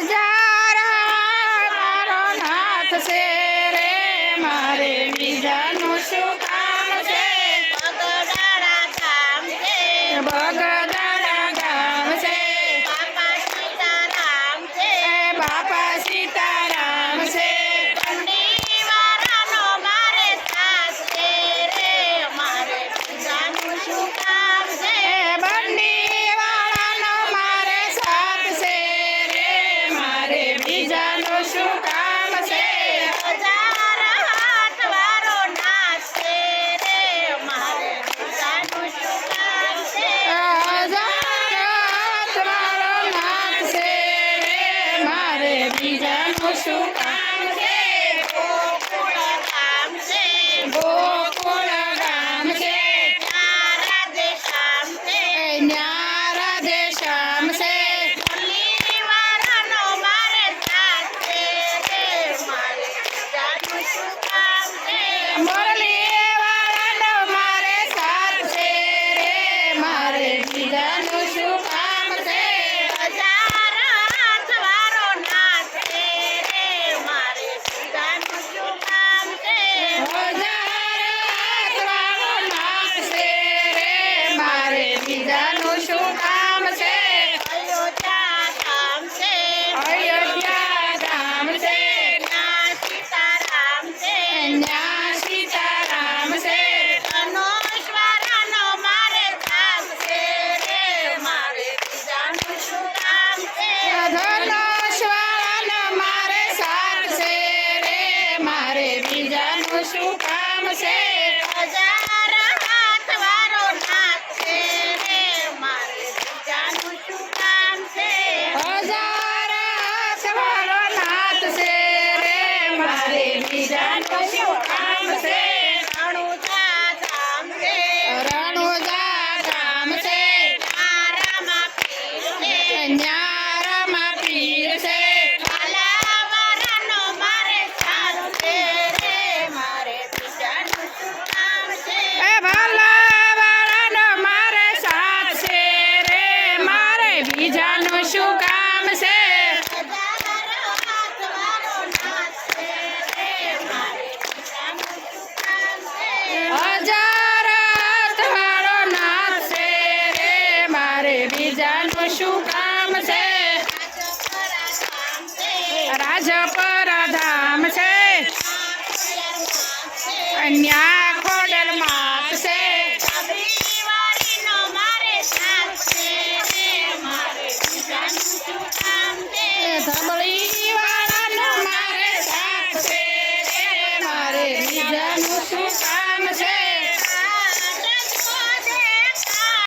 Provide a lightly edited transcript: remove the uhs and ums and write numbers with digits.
હજાર મારો નાથ છે રે મારે બીજાનું શું કામ છે બગદાણા ગામ છે બગદાણા ગામ છે બાપા સીતારામ છે બાપા સીતારામ છે કંડીવાળાનો મારે સાથ છે રે મારે બીજાનું શું કામ છે બંડીવાળાનો મારે સાથ છે રે મારે બીજાનું શું કામ છે હજાર હાથવાળો નાથ છે રે મારે બીજાનું શું કામ છે મારો નાથ છે રે મારે બીજાનું શું કામ છે ગોકુળ ગામ છે ગોકુળ ગામ છે રાધે શ્યામ છે રાધે શ્યામ છે કંડીવાળાનો મારે સાથ છે રે મારે બીજાનું શું કામ છે મુરલીવાળાનો મારે સાથ છે રે મારે બીજાનું શું કામ છે હજાર હાથવાળો નાથ છે રે મારે બીજાનું શું કામ છે હજાર નાથ છે રે મારે બીજાનું શું કામ છે અયોધ્યા ગામ છે અયોધ્યા ગામ છે ના સીતારામ છે ન્યા સીતારામ છે ધનુષવાળાનો મારે સાથ છે રે મારે બીજાનું શું કામ છે ધનુષવાળાનો મારે સાથ છે રે મારે બીજાનું શું કામ છે હજાર હાથવાળો નાથ છે રે મારે બીજાનું શું કામ છે હજાર હાથવાળો નાથ છે રે મારે બીજાનું શું કામ છે રણુજા ધામ છે રણુજા ગામ છે તારામાં પીર છે ન્યારામાં પીર છે કાલાવાળાનો મારે સાથ છે રે મારે બીજાનું શું કામ છે ભલાવાળાનો મારે સાથ છે રે મારે બીજાનું શું કામ છે હજાર હાથવાળો નાથ છે રે મારે બીજાનું શું કામ છે હજાર હાથવાળો નાથ છે રે મારે બીજાનું શું કામ છે રાજપરા ધામ છે રાજપરા ધામ છે છે ન્યા